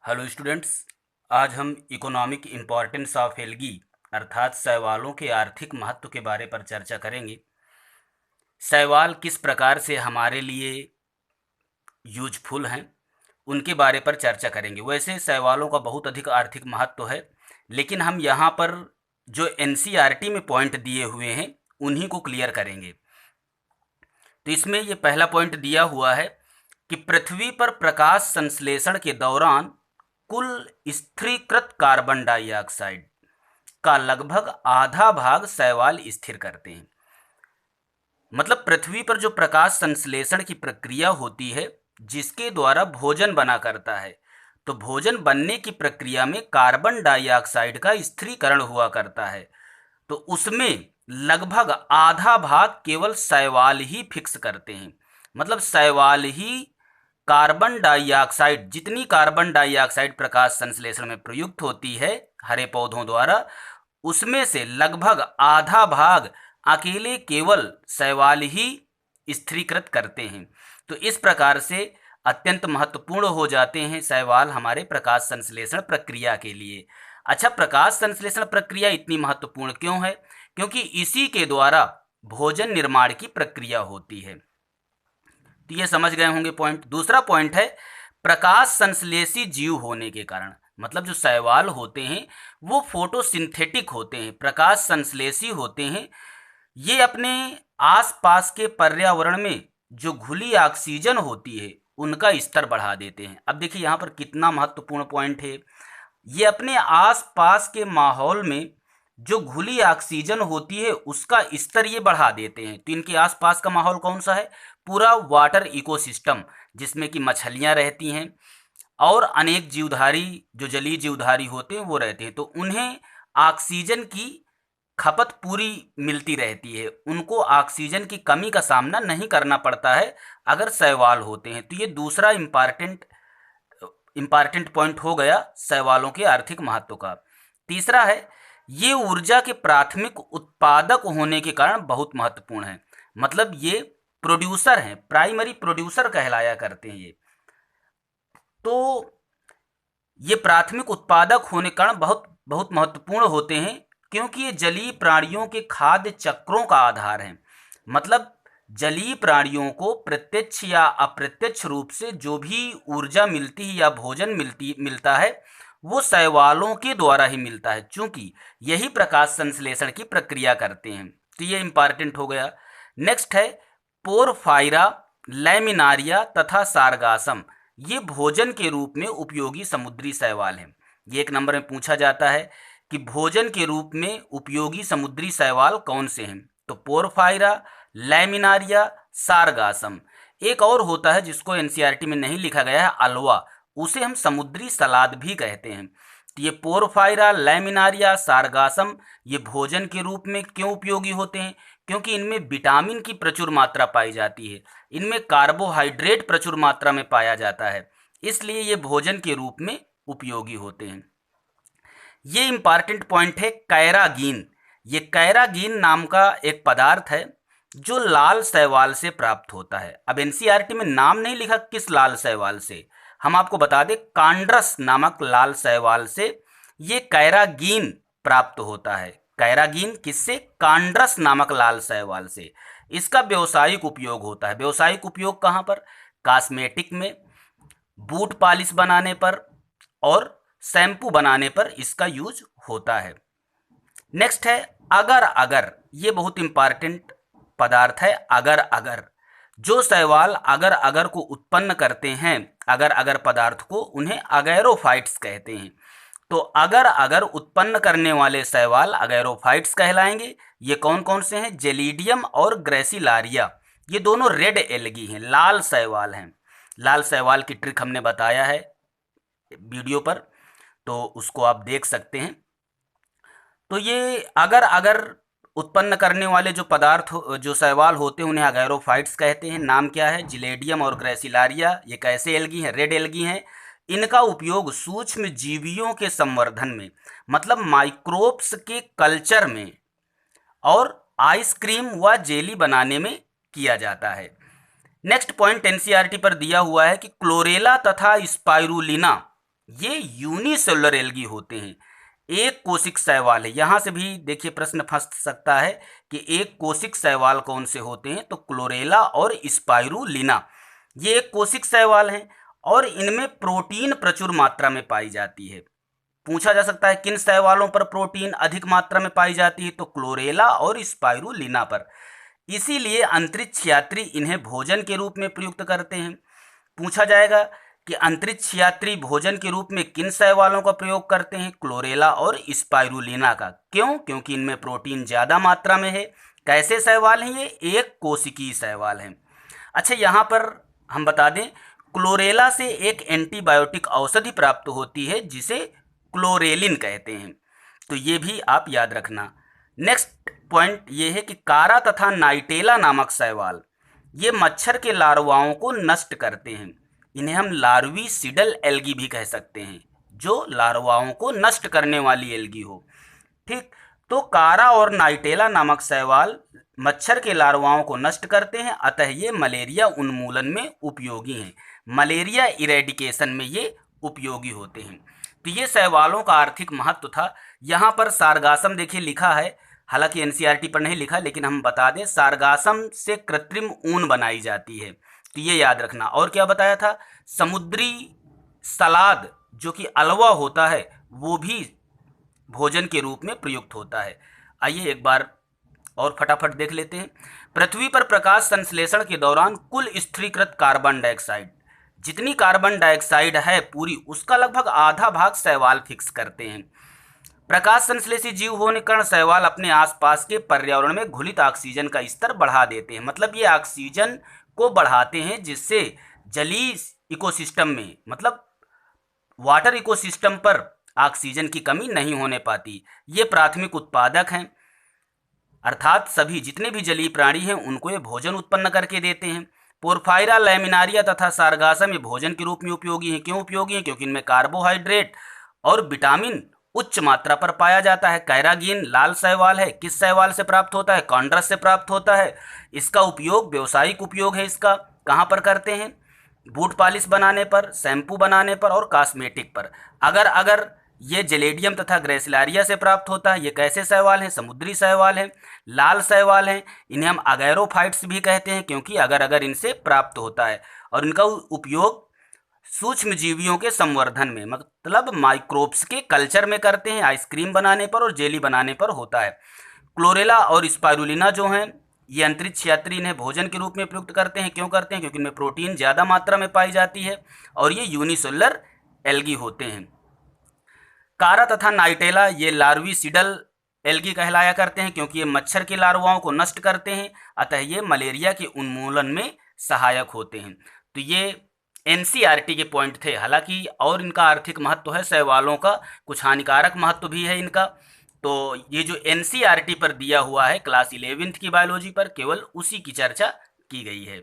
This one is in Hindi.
Hello students. आज हम इकोनॉमिक इम्पोर्टेंस ऑफ एल्गी अर्थात शैवालों के आर्थिक महत्व के बारे पर चर्चा करेंगे। शैवाल किस प्रकार से हमारे लिए यूजफुल हैं उनके बारे पर चर्चा करेंगे। वैसे शैवालों का बहुत अधिक आर्थिक महत्व है, लेकिन हम यहाँ पर जो एनसीईआरटी में पॉइंट दिए हुए हैं उन्हीं को क्लियर करेंगे। तो इसमें ये पहला पॉइंट दिया हुआ है कि पृथ्वी पर प्रकाश संश्लेषण के दौरान कुल स्थिरीकृत कार्बन डाइऑक्साइड का लगभग आधा भाग शैवाल स्थिर करते हैं। मतलब पृथ्वी पर जो प्रकाश संश्लेषण की प्रक्रिया होती है जिसके द्वारा भोजन बना करता है, तो भोजन बनने की प्रक्रिया में कार्बन डाइऑक्साइड का स्थिरीकरण हुआ करता है। तो उसमें लगभग आधा भाग केवल शैवाल ही फिक्स करते हैं। मतलब शैवाल ही कार्बन डाइऑक्साइड, जितनी कार्बन डाइऑक्साइड प्रकाश संश्लेषण में प्रयुक्त होती है हरे पौधों द्वारा, उसमें से लगभग आधा भाग अकेले केवल शैवाल ही स्थिरीकृत करते हैं। तो इस प्रकार से अत्यंत महत्वपूर्ण हो जाते हैं शैवाल हमारे प्रकाश संश्लेषण प्रक्रिया के लिए। अच्छा, प्रकाश संश्लेषण प्रक्रिया इतनी महत्वपूर्ण क्यों है? क्योंकि इसी के द्वारा भोजन निर्माण की प्रक्रिया होती है। तो ये समझ गए होंगे पॉइंट। दूसरा पॉइंट है प्रकाश संश्लेषी जीव होने के कारण, मतलब जो शैवाल होते हैं वो फोटोसिंथेटिक होते हैं, प्रकाश संश्लेषी होते हैं। ये अपने आसपास के पर्यावरण में जो घुली ऑक्सीजन होती है उनका स्तर बढ़ा देते हैं। अब देखिए यहाँ पर कितना महत्वपूर्ण पॉइंट है। ये अपने आसपास के माहौल में जो घुली ऑक्सीजन होती है उसका स्तर ये बढ़ा देते हैं। तो इनके आसपास का माहौल कौन सा है? पूरा वाटर इकोसिस्टम, जिसमें कि मछलियाँ रहती हैं और अनेक जीवधारी जो जलीय जीवधारी होते हैं वो रहते हैं। तो उन्हें ऑक्सीजन की खपत पूरी मिलती रहती है, उनको ऑक्सीजन की कमी का सामना नहीं करना पड़ता है अगर शैवाल होते हैं। तो ये दूसरा इम्पॉर्टेंट पॉइंट हो गया शैवालों के आर्थिक महत्व का। तीसरा है ये ऊर्जा के प्राथमिक उत्पादक होने के कारण बहुत महत्वपूर्ण है। मतलब ये प्रोड्यूसर हैं, प्राइमरी प्रोड्यूसर कहलाया करते हैं ये। तो ये प्राथमिक उत्पादक होने के कारण बहुत बहुत महत्वपूर्ण होते हैं, क्योंकि ये जलीय प्राणियों के खाद्य चक्रों का आधार है। मतलब जलीय प्राणियों को प्रत्यक्ष या अप्रत्यक्ष रूप से जो भी ऊर्जा मिलती है या भोजन मिलता है वो शैवालों के द्वारा ही मिलता है, चूंकि यही प्रकाश संश्लेषण की प्रक्रिया करते हैं। तो ये इंपॉर्टेंट हो गया। नेक्स्ट है पोरफायरा, लैमिनारिया तथा सारगासम। ये भोजन के रूप में उपयोगी समुद्री शैवाल हैं। ये एक नंबर में पूछा जाता है कि भोजन के रूप में उपयोगी समुद्री शैवाल कौन से हैं? तो पोरफायरा, लैमिनारिया, सारगासम। एक और होता है जिसको एनसीईआरटी में नहीं लिखा गया है, अल्वा, उसे हम समुद्री सलाद भी कहते हैं। तो ये पोरफायरा, लैमिनारिया, सारगासम ये भोजन के रूप में क्यों उपयोगी होते हैं? क्योंकि इनमें विटामिन की प्रचुर मात्रा पाई जाती है, इनमें कार्बोहाइड्रेट प्रचुर मात्रा में पाया जाता है, इसलिए ये भोजन के रूप में उपयोगी होते हैं। ये इंपॉर्टेंट पॉइंट है कैरागीन। ये कैरागीन नाम का एक पदार्थ है जो लाल शैवाल से प्राप्त होता है। अब एनसीईआरटी में नाम नहीं लिखा किस लाल शैवाल से, हम आपको बता दें कांड्रस नामक लाल शैवाल से ये कैरागीन प्राप्त होता है। कैरागीन किससे? कांड्रस नामक लाल शैवाल से। इसका व्यावसायिक उपयोग होता है। व्यावसायिक उपयोग कहाँ पर? कॉस्मेटिक में, बूट पॉलिश बनाने पर और शैम्पू बनाने पर इसका यूज होता है। नेक्स्ट है अगर अगर। ये बहुत इंपॉर्टेंट पदार्थ है अगर अगर। जो शैवाल अगर अगर को उत्पन्न करते हैं, अगर अगर पदार्थ को, उन्हें अगैरोफाइट्स कहते हैं। तो अगर अगर उत्पन्न करने वाले शैवाल अगैरोफाइट्स कहलाएंगे। ये कौन कौन से हैं? जेलिडियम और ग्रेसिलारिया। ये दोनों रेड एल्गी हैं, लाल शैवाल हैं। लाल शैवाल की ट्रिक हमने बताया है वीडियो पर, तो उसको आप देख सकते हैं। तो ये अगर अगर उत्पन्न करने वाले जो पदार्थ जो शैवाल होते हैं उन्हें अगैरोफाइट्स कहते हैं। नाम क्या है? जिलेडियम और ग्रेसिलारिया। ये कैसे एल्गी हैं? रेड एल्गी हैं। इनका उपयोग सूक्ष्म जीवियों के संवर्धन में, मतलब माइक्रोब्स के कल्चर में और आइसक्रीम व जेली बनाने में किया जाता है। नेक्स्ट पॉइंट एनसीईआरटी पर दिया हुआ है कि क्लोरेला तथा स्पाइरुलिना ये यूनिसेलुलर एल्गी होते हैं। एक कोशिक शैवाल है, यहाँ से भी देखिए प्रश्न फंस सकता है कि एक कोशिक शैवाल कौन से होते हैं, तो क्लोरेला और स्पाइरुलिना ये एक कोशिक शैवाल हैं और इनमें प्रोटीन प्रचुर मात्रा में पाई जाती है। पूछा जा सकता है किन शैवालों पर प्रोटीन अधिक मात्रा में पाई जाती है, तो क्लोरेला और स्पाइरुलिना पर। इसीलिए अंतरिक्ष यात्री इन्हें भोजन के रूप में प्रयुक्त करते हैं। पूछा जाएगा कि अंतरिक्ष यात्री भोजन के रूप में किन शैवालों का प्रयोग करते हैं, क्लोरेला और स्पाइरुलिना का। क्यों? क्योंकि इनमें प्रोटीन ज़्यादा मात्रा में है। कैसे शैवाल हैं ये? एक कोशिकीय शैवाल हैं। अच्छा, यहाँ पर हम बता दें, क्लोरेला से एक एंटीबायोटिक औषधि प्राप्त होती है जिसे क्लोरेलिन कहते हैं, तो ये भी आप याद रखना। नेक्स्ट पॉइंट ये है कि कारा तथा नाइटेला नामक शैवाल ये मच्छर के लार्वाओं को नष्ट करते हैं। इन्हें हम लार्विसिडल एल्गी भी कह सकते हैं, जो लार्वाओं को नष्ट करने वाली एल्गी हो। ठीक, तो कारा और नाइटेला नामक शैवाल मच्छर के लार्वाओं को नष्ट करते हैं, अतः ये मलेरिया उन्मूलन में उपयोगी हैं। मलेरिया इरेडिकेशन में ये उपयोगी होते हैं। तो ये शैवालों का आर्थिक महत्व था। यहाँ पर सारगासम देखिए लिखा है, हालांकि एनसीईआरटी पर नहीं लिखा, लेकिन हम बता दें सारगासम से कृत्रिम ऊन बनाई जाती है, तो ये याद रखना। और क्या बताया था, समुद्री सलाद जो कि अलवा होता है वो भी भोजन के रूप में प्रयुक्त होता है। आइए एक बार और फटाफट देख लेते हैं। पृथ्वी पर प्रकाश संश्लेषण के दौरान कुल स्थिरीकृत कार्बन डाइऑक्साइड, जितनी कार्बन डाइऑक्साइड है पूरी, उसका लगभग आधा भाग शैवाल फिक्स करते हैं। प्रकाश संश्लेषी जीव होने के कारण शैवाल अपने आसपास के पर्यावरण में घुलित ऑक्सीजन का स्तर बढ़ा देते हैं। मतलब ये ऑक्सीजन को बढ़ाते हैं, जिससे जलीय इकोसिस्टम में, मतलब वाटर इकोसिस्टम पर ऑक्सीजन की कमी नहीं होने पाती। ये प्राथमिक उत्पादक हैं, अर्थात सभी जितने भी जलीय प्राणी हैं उनको ये भोजन उत्पन्न करके देते हैं। पोरफायरा, लैमिनारिया तथा सारगासम ये भोजन के रूप में उपयोगी हैं। क्यों उपयोगी हैं? क्योंकि इनमें कार्बोहाइड्रेट और विटामिन उच्च मात्रा पर पाया जाता है। कैरागीन लाल शैवाल है, किस शैवाल से प्राप्त होता है? कॉन्ड्रस से प्राप्त होता है। इसका उपयोग, व्यावसायिक उपयोग है इसका, कहाँ पर करते हैं? बूट पॉलिश बनाने पर, शैम्पू बनाने पर और कॉस्मेटिक पर। अगर ये जेलेडियम तथा ग्रेसिलारिया से प्राप्त होता है। ये कैसे शैवाल हैं? समुद्री शैवाल हैं, लाल शैवाल हैं। इन्हें हम अगैरोफाइट्स भी कहते हैं, क्योंकि अगर इनसे प्राप्त होता है। और इनका उपयोग सूक्ष्म जीवियों के संवर्धन में, मतलब माइक्रोब्स के कल्चर में करते हैं, आइसक्रीम बनाने पर और जेली बनाने पर होता है। क्लोरेला और स्पाइरुलिना जो हैं, ये अंतरिक्ष यात्री इन्हें भोजन के रूप में प्रयुक्त करते हैं। क्यों करते हैं? क्योंकि इनमें प्रोटीन ज़्यादा मात्रा में पाई जाती है और ये यूनिसेलुलर एल्गी होते हैं। कारा तथा नाइटेला ये लार्विसिडल एल्गी कहलाया करते हैं, क्योंकि ये मच्छर के लार्वाओं को नष्ट करते हैं, अतः ये मलेरिया के उन्मूलन में सहायक होते हैं। तो ये एनसीईआरटी के पॉइंट थे। हालांकि और इनका आर्थिक महत्व है शैवालों का, कुछ हानिकारक महत्व भी है इनका। तो ये जो एनसीईआरटी पर दिया हुआ है क्लास 11th की बायोलॉजी पर, केवल उसी की चर्चा की गई है।